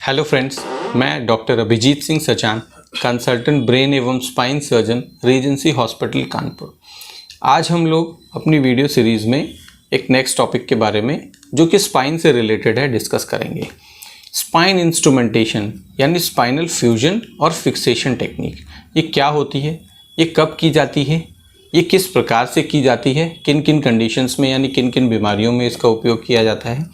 Hello friends, मैं doctor Abhijeet Singh Sachan, consultant brain एवं spine surgeon, Regency hospital Kanpur. आज हम लोग अपनी वीडियो सीरीज़ में एक नेक्स्ट टॉपिक के बारे में जो कि स्पाइन से रिलेटेड है डिस्कस करेंगे। स्पाइन इंस्ट्रूमेंटेशन यानी स्पाइनल फ्यूजन और फिक्सेशन टेक्निक, ये क्या होती है, ये कब की जाती है, ये किस प्रकार से की जाती है, किन किन कंडीशंस में यानी किन किन बीमारियों में इसका उपयोग किया जाता है,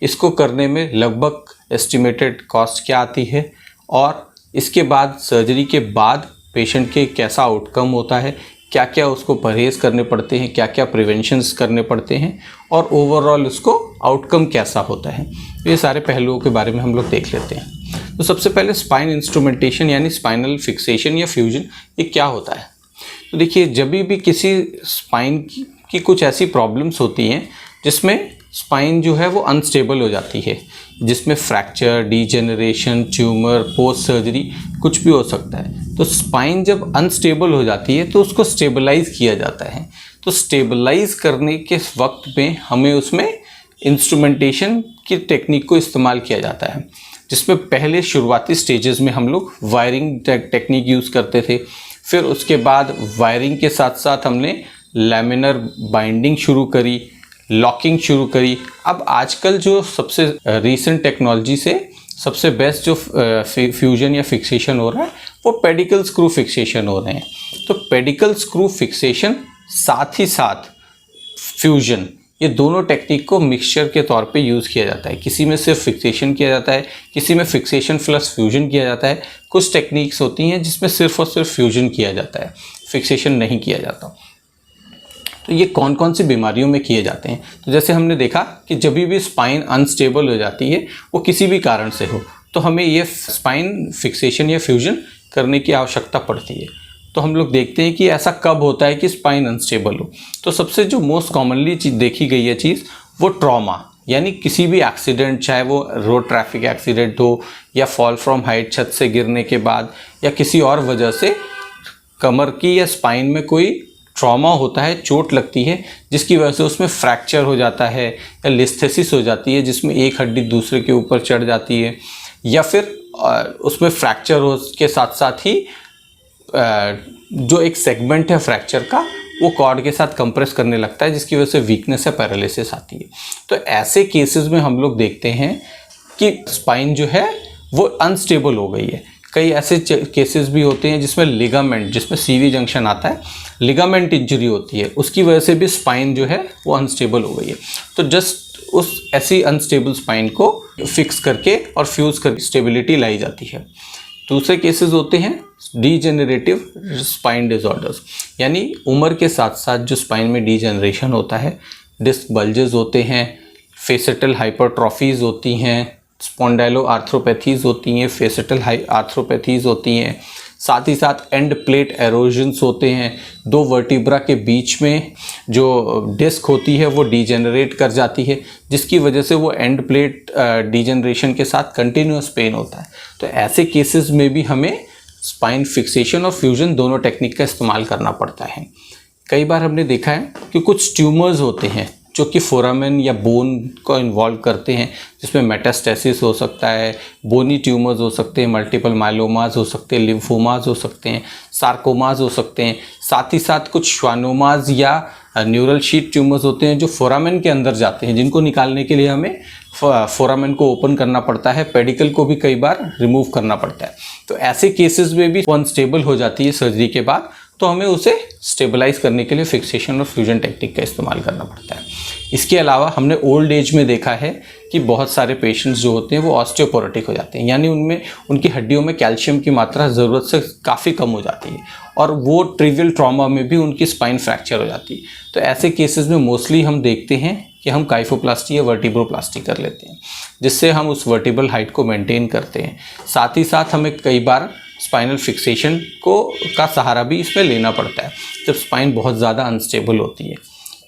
इसको करने में लगभग एस्टिमेटेड कॉस्ट क्या आती है और इसके बाद सर्जरी के बाद पेशेंट के कैसा आउटकम होता है, क्या क्या उसको परहेज़ करने पड़ते हैं, क्या क्या प्रिवेंशंस करने पड़ते हैं और ओवरऑल उसको आउटकम कैसा होता है, ये सारे पहलुओं के बारे में हम लोग देख लेते हैं। तो सबसे पहले स्पाइन इंस्ट्रूमेंटेशन यानी स्पाइनल फिक्सेशन या फ्यूजन, ये क्या होता है। तो देखिए, जब भी किसी स्पाइन की कुछ ऐसी प्रॉब्लम्स होती हैं जिसमें स्पाइन जो है वो अनस्टेबल हो जाती है, जिसमें fracture, degeneration, tumour, post surgery कुछ भी हो सकता है। तो स्पाइन जब अनस्टेबल हो जाती है तो उसको स्टेबलाइज किया जाता है। तो स्टेबलाइज करने के वक्त में हमें उसमें इंस्ट्रूमेंटेशन की टेक्निक को इस्तेमाल किया जाता है, जिसमें पहले शुरुआती स्टेजेस में हम लोग वायरिंग टेक्निक यूज़ करते थे। फिर उसके बाद वायरिंग के साथ साथ हमने लैमिनर बाइंडिंग शुरू करी, लॉकिंग शुरू करी। अब आजकल जो सबसे रीसेंट टेक्नोलॉजी से सबसे बेस्ट जो फ्यूजन या फिक्सेशन हो रहा है वो पेडिकल स्क्रू फिक्सेशन हो रहे हैं। तो पेडिकल स्क्रू फिक्सेशन साथ ही साथ फ्यूजन, ये दोनों टेक्निक को मिक्सचर के तौर पे यूज़ किया जाता है। किसी में सिर्फ फिक्सेशन किया जाता है, किसी में फिक्सेशन प्लस फ्यूजन किया जाता है। कुछ टेक्निक्स होती हैं जिसमें सिर्फ और सिर्फ फ्यूजन किया जाता है, फिक्सेशन नहीं किया जाता। तो ये कौन कौन सी बीमारियों में किए जाते हैं। तो जैसे हमने देखा कि जब भी स्पाइन अनस्टेबल हो जाती है, वो किसी भी कारण से हो, तो हमें ये स्पाइन फिक्सेशन या फ्यूजन करने की आवश्यकता पड़ती है। तो हम लोग देखते हैं कि ऐसा कब होता है कि स्पाइन अनस्टेबल हो। तो सबसे जो मोस्ट कॉमनली चीज़ देखी गई है चीज़, वो ट्रॉमा, यानी किसी भी एक्सीडेंट, चाहे वो रोड ट्रैफिक एक्सीडेंट हो या फॉल फ्रॉम हाइट, छत से गिरने के बाद, या किसी और वजह से कमर की या स्पाइन में कोई ट्रॉमा होता है, चोट लगती है, जिसकी वजह से उसमें फ्रैक्चर हो जाता है या लिस्थेसिस हो जाती है, जिसमें एक हड्डी दूसरे के ऊपर चढ़ जाती है, या फिर उसमें फ्रैक्चर हो के साथ साथ ही जो एक सेगमेंट है फ्रैक्चर का, वो कॉर्ड के साथ कंप्रेस करने लगता है, जिसकी वजह से वीकनेस या पैरालिसिस आती है। तो ऐसे केसेस में हम लोग देखते हैं कि स्पाइन जो है वो अनस्टेबल हो गई है। कई ऐसे केसेस भी होते हैं जिसमें लिगामेंट, जिसमें सीवी जंक्शन आता है, लिगामेंट इंजरी होती है, उसकी वजह से भी स्पाइन जो है वो अनस्टेबल हो गई है। तो जस्ट उस ऐसी अनस्टेबल स्पाइन को फिक्स करके और फ्यूज़ करके स्टेबिलिटी लाई जाती है। दूसरे केसेस होते हैं डीजेनरेटिव स्पाइन डिसऑर्डर्स, यानी उम्र के साथ साथ जो स्पाइन में डीजेनरेशन होता है, डिस्क बल्जेस होते हैं, फेसेटल हाइपरट्रॉफीज होती हैं, स्पॉन्डाइलो आर्थ्रोपैथीज होती हैं, फेसेटल आर्थ्रोपैथीज होती हैं, साथ ही साथ एंड प्लेट एरोजन्स होते हैं। दो वर्टिब्रा के बीच में जो डिस्क होती है वो डीजेनरेट कर जाती है, जिसकी वजह से वो एंड प्लेट डीजेनरेशन के साथ कंटिन्यूस पेन होता है। तो ऐसे केसेस में भी हमें स्पाइन फिक्सेशन और फ्यूजन दोनों टेक्निक का इस्तेमाल करना पड़ता है। कई बार हमने देखा है कि कुछ ट्यूमर्स होते हैं जो कि फोरामेन या बोन को इन्वॉल्व करते हैं, जिसमें मेटास्टेसिस हो सकता है, बोनी ट्यूमर्स हो सकते हैं, मल्टीपल माइलोमास हो सकते हैं, लिम्फोमास हो सकते हैं, सार्कोमास हो सकते हैं। साथ ही साथ कुछ श्वानोमास या न्यूरल शीट ट्यूमर्स होते हैं जो फोरामेन के अंदर जाते हैं, जिनको निकालने के लिए हमें फोरामेन को ओपन करना पड़ता है, पेडिकल को भी कई बार रिमूव करना पड़ता है। तो ऐसे केसेस में भी अनस्टेबल हो जाती है सर्जरी के बाद, तो हमें उसे स्टेबलाइज करने के लिए फिक्सेशन और फ्यूजन टेक्निक का इस्तेमाल करना पड़ता है। इसके अलावा हमने ओल्ड एज में देखा है कि बहुत सारे पेशेंट्स जो होते हैं वो ऑस्टियोपोरोटिक हो जाते हैं, यानी उनमें उनकी हड्डियों में कैल्शियम की मात्रा ज़रूरत से काफ़ी कम हो जाती है और वो ट्रिवियल ट्रॉमा में भी उनकी स्पाइन फ्रैक्चर हो जाती है। तो ऐसे केसेस में मोस्टली हम देखते हैं कि हम काइफोप्लास्टी या वर्टिब्रोप्लास्टी कर लेते हैं, जिससे हम उस वर्टिब्रल हाइट को मेंटेन करते हैं। साथ ही साथ हमें कई बार स्पाइनल फिक्सेशन का सहारा भी इसमें लेना पड़ता है जब स्पाइन बहुत ज़्यादा अनस्टेबल होती है।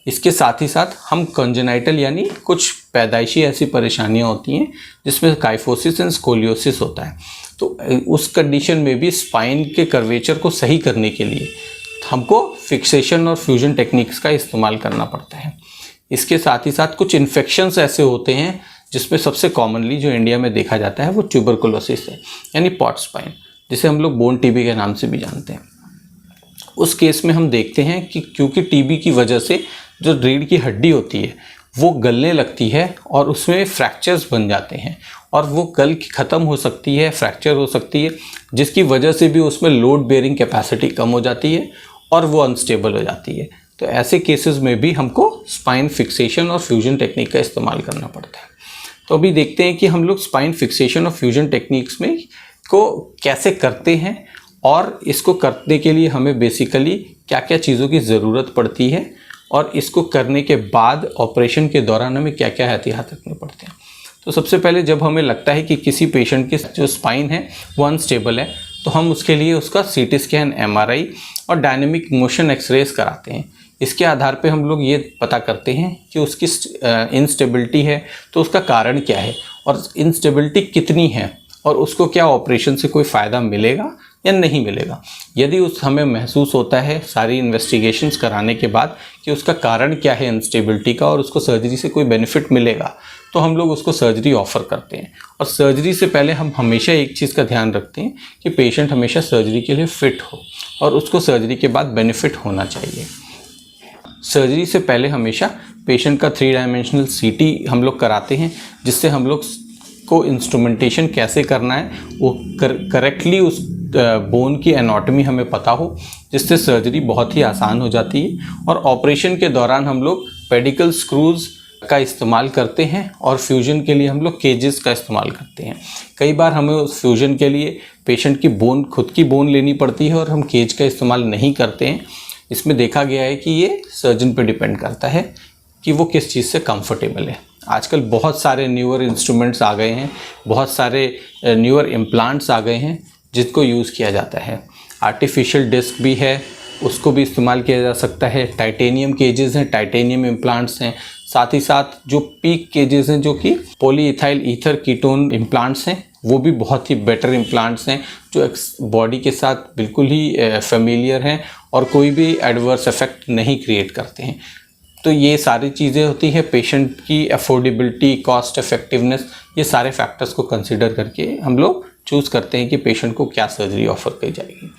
इसके साथ ही साथ हम कंजेनाइटल यानी कुछ पैदाइशी ऐसी परेशानियां होती हैं जिसमें काइफोसिस एंड स्कोलियोसिस होता है। तो उस कंडीशन में भी स्पाइन के कर्वेचर को सही करने के लिए हमको फिक्सेशन और फ्यूजन टेक्निक्स का इस्तेमाल करना पड़ता है। इसके साथ ही साथ कुछ इन्फेक्शंस ऐसे होते हैं जिसमें सबसे कॉमनली जो इंडिया में देखा जाता है वो ट्यूबरकुलोसिस है, यानी पॉट स्पाइन, जिसे हम लोग बोन टीबी के नाम से भी जानते हैं। उस केस में हम देखते हैं कि क्योंकि टीबी की वजह से जो रीढ़ की हड्डी होती है वो गलने लगती है और उसमें फ्रैक्चर्स बन जाते हैं और वो गल के ख़त्म हो सकती है, फ्रैक्चर हो सकती है, जिसकी वजह से भी उसमें लोड बेयरिंग कैपेसिटी कम हो जाती है और वो अनस्टेबल हो जाती है। तो ऐसे केसेस में भी हमको स्पाइन फिक्सेशन और फ्यूजन टेक्निक का इस्तेमाल करना पड़ता है। तो अभी देखते हैं कि हम लोग स्पाइन फिक्सेशन और फ्यूजन टेक्निक्स में को कैसे करते हैं और इसको करने के लिए हमें बेसिकली क्या क्या चीज़ों की ज़रूरत पड़ती है और इसको करने के बाद ऑपरेशन के दौरान हमें क्या क्या एहतियात रखने पड़ते हैं। तो सबसे पहले जब हमें लगता है कि किसी पेशेंट की जो स्पाइन है वो अनस्टेबल है, तो हम उसके लिए उसका सीटी स्कैन, MRI और डायनेमिक मोशन एक्सरेज कराते हैं। इसके आधार पे हम लोग ये पता करते हैं कि उसकी इंस्टेबिलिटी है तो उसका कारण क्या है और इंस्टेबिलिटी कितनी है और उसको क्या ऑपरेशन से कोई फ़ायदा मिलेगा या नहीं मिलेगा। यदि हमें महसूस होता है सारी इन्वेस्टिगेशंस कराने के बाद कि उसका कारण क्या है इंस्टेबिलिटी का और उसको सर्जरी से कोई बेनिफिट मिलेगा, तो हम लोग उसको सर्जरी ऑफ़र करते हैं। और सर्जरी से पहले हम हमेशा एक चीज़ का ध्यान रखते हैं कि पेशेंट हमेशा सर्जरी के लिए फ़िट हो और उसको सर्जरी के बाद बेनिफिट होना चाहिए। सर्जरी से पहले हमेशा पेशेंट का 3 डायमेंशनल CT हम लोग कराते हैं, जिससे हम लोग को इंस्ट्रूमेंटेशन कैसे करना है वो करेक्टली उस बोन की एनाटॉमी हमें पता हो, जिससे सर्जरी बहुत ही आसान हो जाती है। और ऑपरेशन के दौरान हम लोग पेडिकल स्क्रूज़ का इस्तेमाल करते हैं और फ्यूजन के लिए हम लोग केजेस का इस्तेमाल करते हैं। कई बार हमें उस फ्यूजन के लिए पेशेंट की बोन, खुद की बोन लेनी पड़ती है और हम केज का इस्तेमाल नहीं करते हैं। इसमें देखा गया है कि ये सर्जन पे डिपेंड करता है कि वो किस चीज़ से कंफर्टेबल है। आजकल बहुत सारे न्यूअर इंस्ट्रूमेंट्स आ गए हैं, बहुत सारे न्यूअर इम्प्लांट्स आ गए हैं जिसको यूज़ किया जाता है। आर्टिफिशियल डिस्क भी है, उसको भी इस्तेमाल किया जा सकता है। टाइटेनियम केजेस हैं, टाइटेनियम इम्प्लांट्स हैं। साथ ही साथ जो पीक केजेस हैं जो कि पॉलीइथाइल ईथर कीटोन इम्प्लांट्स हैं, वो भी बहुत ही बेटर इम्प्लांट्स हैं जो बॉडी के साथ बिल्कुल ही फेमिलियर हैं और कोई भी एडवर्स इफेक्ट नहीं क्रिएट करते हैं। तो ये सारी चीज़ें होती हैं, पेशेंट की अफोर्डेबिलिटी, कॉस्ट इफेक्टिवनेस, ये सारे फैक्टर्स को कंसिडर करके हम लोग चूज़ करते हैं कि पेशेंट को क्या सर्जरी ऑफर की जाएगी।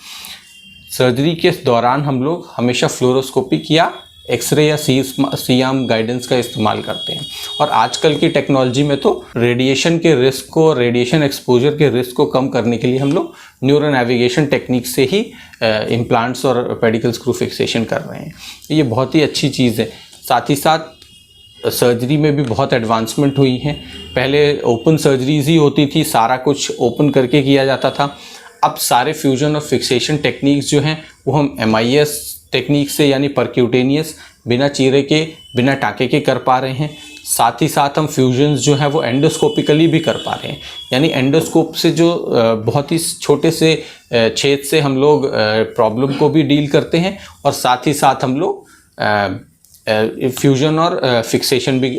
सर्जरी के दौरान हम लोग हमेशा फ्लोरोस्कोपिक या एक्सरे या सीएम गाइडेंस का इस्तेमाल करते हैं। और आजकल की टेक्नोलॉजी में तो रेडिएशन के रिस्क को, रेडिएशन एक्सपोजर के रिस्क को कम करने के लिए हम लोग न्यूरो नेविगेशन टेक्निक से ही इम्प्लांट्स और पेडिकल स्क्रू फिक्सेशन कर रहे हैं। ये बहुत ही अच्छी चीज़ है। साथ ही साथ सर्जरी में भी बहुत एडवांसमेंट हुई है। पहले ओपन सर्जरीज ही होती थी, सारा कुछ ओपन करके किया जाता था। अब सारे फ्यूजन और फिक्सेशन टेक्निक्स जो हैं वो हम MIS टेक्निक से, यानी परक्यूटेनियस, बिना चीरे के, बिना टाँके के कर पा रहे हैं। साथ ही साथ हम फ्यूजन्स जो हैं वो एंडोस्कोपिकली भी कर पा रहे हैं, यानी एंडोस्कोप से जो बहुत ही छोटे से छेद से हम लोग प्रॉब्लम को भी डील करते हैं और साथ ही साथ हम लोग फ्यूजन और फिक्सेशन भी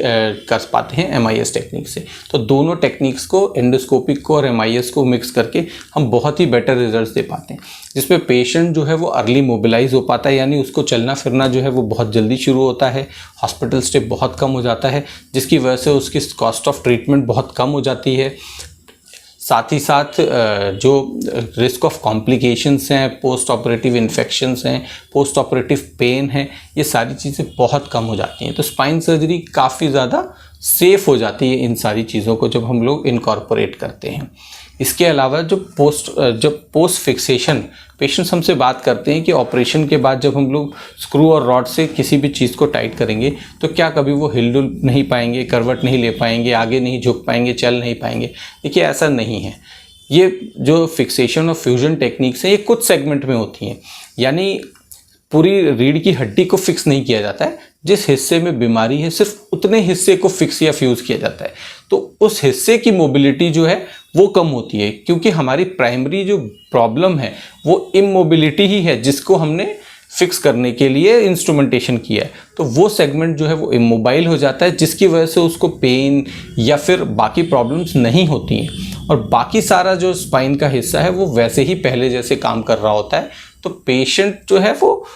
कर पाते हैं MIS टेक्निक से। तो दोनों टेक्निक्स को, एंडोस्कोपिक को और MIS को मिक्स करके हम बहुत ही बेटर रिजल्ट्स दे पाते हैं, जिसमें पेशेंट जो है वो अर्ली मोबिलाइज हो पाता है, यानी उसको चलना फिरना जो है वो बहुत जल्दी शुरू होता है। हॉस्पिटल स्टे बहुत कम हो जाता है, जिसकी वजह से उसकी कॉस्ट ऑफ ट्रीटमेंट बहुत कम हो जाती है। साथ ही साथ जो रिस्क ऑफ कॉम्प्लिकेशंस हैं, पोस्ट ऑपरेटिव इन्फेक्शंस हैं, पोस्ट ऑपरेटिव पेन है, ये सारी चीज़ें बहुत कम हो जाती हैं। तो स्पाइन सर्जरी काफ़ी ज़्यादा सेफ़ हो जाती है इन सारी चीज़ों को जब हम लोग इनकॉर्पोरेट करते हैं। इसके अलावा जब पोस्ट फिक्सेशन पेशेंट्स हमसे बात करते हैं कि ऑपरेशन के बाद जब हम लोग स्क्रू और रॉड से किसी भी चीज़ को टाइट करेंगे तो क्या कभी वो हिल नहीं पाएंगे, करवट नहीं ले पाएंगे, आगे नहीं झुक पाएंगे, चल नहीं पाएंगे। देखिए ऐसा नहीं है। ये जो फिक्सेशन और फ्यूजन टेक्निक्स हैं ये कुछ सेगमेंट में होती हैं, यानी पूरी रीढ़ की हड्डी को फिक्स नहीं किया जाता है। जिस हिस्से में बीमारी है सिर्फ उतने हिस्से को फिक्स या फ्यूज़ किया जाता है, तो उस हिस्से की मोबिलिटी जो है वो कम होती है, क्योंकि हमारी प्राइमरी जो प्रॉब्लम है वो इमोबिलिटी ही है, जिसको हमने फिक्स करने के लिए इंस्ट्रूमेंटेशन किया है। तो वो सेगमेंट जो है वो इमोबाइल हो जाता है, जिसकी वजह से उसको पेन या फिर बाकी प्रॉब्लम्स नहीं होती हैं और बाकी सारा जो स्पाइन का हिस्सा है वो वैसे ही पहले जैसे काम कर रहा होता है। तो पेशेंट जो है वो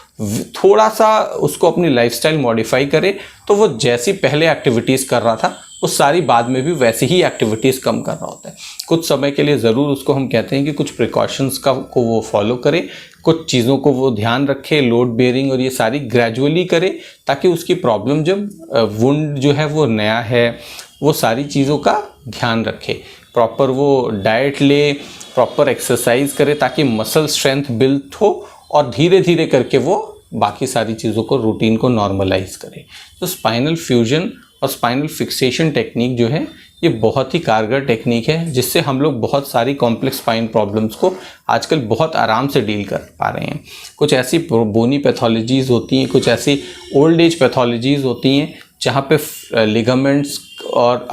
थोड़ा सा उसको अपनी लाइफस्टाइल मॉडिफाई करे तो वो जैसी पहले एक्टिविटीज़ कर रहा था वो सारी बाद में भी वैसी ही एक्टिविटीज़ कम कर रहा होता है। कुछ समय के लिए ज़रूर उसको हम कहते हैं कि कुछ प्रिकॉशंस को वो फॉलो करे, कुछ चीज़ों को वो ध्यान रखे, लोड बेयरिंग और ये सारी ग्रेजुअली करे, ताकि उसकी प्रॉब्लम जब वुंड जो है वो नया है, वो सारी चीज़ों का ध्यान रखे, प्रॉपर वो डाइट ले, प्रॉपर एक्सरसाइज करे, ताकि मसल स्ट्रेंथ बिल्ड हो और धीरे धीरे करके वो बाकी सारी चीज़ों को रूटीन को नॉर्मलाइज करे। तो स्पाइनल फ्यूजन और स्पाइनल फिक्सेशन टेक्निक जो है ये बहुत ही कारगर टेक्निक है, जिससे हम लोग बहुत सारी कॉम्प्लेक्स स्पाइन प्रॉब्लम्स को आजकल बहुत आराम से डील कर पा रहे हैं। कुछ ऐसी बोनी पैथोलॉजीज़ होती हैं, कुछ ऐसी ओल्ड एज पैथोलॉजीज़ होती हैं जहाँ पे लिगामेंट्स और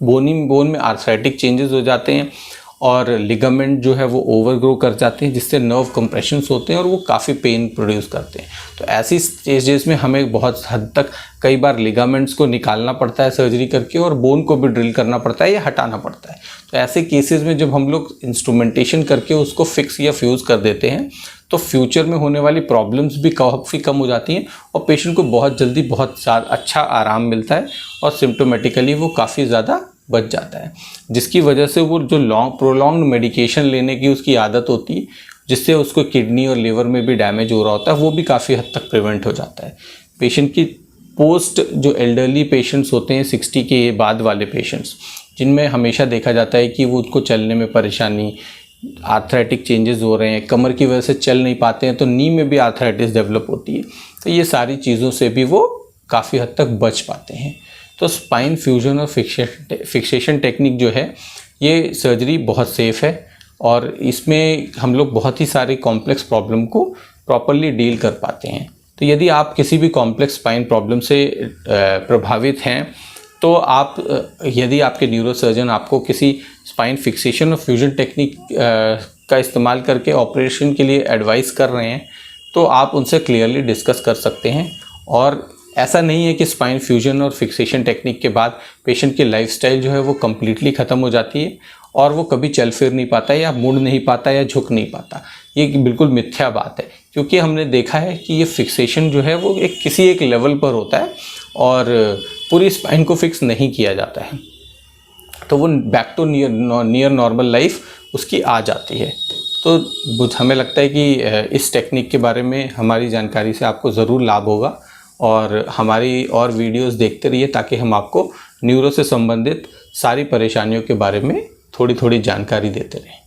बोन में आर्थराइटिक चेंजेस हो जाते हैं और लिगामेंट जो है वो ओवरग्रो कर जाते हैं, जिससे नर्व कंप्रेशंस होते हैं और वो काफ़ी पेन प्रोड्यूस करते हैं। तो ऐसी स्टेजेस में हमें बहुत हद तक कई बार लिगामेंट्स को निकालना पड़ता है सर्जरी करके, और बोन को भी ड्रिल करना पड़ता है या हटाना पड़ता है। तो ऐसे केसेस में जब हम लोग इंस्ट्रूमेंटेशन करके उसको फिक्स या फ्यूज़ कर देते हैं, तो फ्यूचर में होने वाली प्रॉब्लम्स भी काफ़ी कम हो जाती हैं और पेशेंट को बहुत जल्दी बहुत अच्छा आराम मिलता है और सिम्टोमेटिकली वो काफ़ी ज़्यादा बच जाता है, जिसकी वजह से वो जो प्रोलॉन्ग मेडिकेशन लेने की उसकी आदत होती है, जिससे उसको किडनी और लिवर में भी डैमेज हो रहा होता है, वो भी काफ़ी हद तक प्रिवेंट हो जाता है। पेशेंट की पोस्ट जो एल्डरली पेशेंट्स होते हैं 60 के बाद वाले पेशेंट्स, जिनमें हमेशा देखा जाता है कि वो उनको चलने में परेशानी, आर्थराइटिक चेंजेस हो रहे हैं, कमर की वजह से चल नहीं पाते हैं, तो नी में भी आर्थराइटिस डेवलप होती है, तो ये सारी चीज़ों से भी वो काफ़ी हद तक बच पाते हैं। तो स्पाइन फ्यूजन और फिक्सेशन टेक्निक जो है ये सर्जरी बहुत सेफ़ है और इसमें हम लोग बहुत ही सारे कॉम्प्लेक्स प्रॉब्लम को प्रॉपरली डील कर पाते हैं। तो यदि आप किसी भी कॉम्प्लेक्स स्पाइन प्रॉब्लम से प्रभावित हैं, तो आप यदि आपके न्यूरोसर्जन आपको किसी स्पाइन फिक्सेशन और फ्यूजन टेक्निक का इस्तेमाल करके ऑपरेशन के लिए एडवाइस कर रहे हैं, तो आप उनसे क्लियरली डिस्कस कर सकते हैं। और ऐसा नहीं है कि स्पाइन फ्यूजन और फिक्सेशन टेक्निक के बाद पेशेंट की लाइफस्टाइल जो है वो कम्प्लीटली ख़त्म हो जाती है और वो कभी चल फिर नहीं पाता या मुड़ नहीं पाता या झुक नहीं पाता। ये बिल्कुल मिथ्या बात है, क्योंकि हमने देखा है कि ये फिक्सेशन जो है वो किसी एक लेवल पर होता है और पूरी स्पाइन को फिक्स नहीं किया जाता है, तो वो back to near normal life उसकी आ जाती है। तो हमें लगता है कि इस टेक्निक के बारे में हमारी जानकारी से आपको ज़रूर लाभ होगा और हमारी और वीडियोस देखते रहिए, ताकि हम आपको न्यूरो से संबंधित सारी परेशानियों के बारे में थोड़ी थोड़ी जानकारी देते रहें।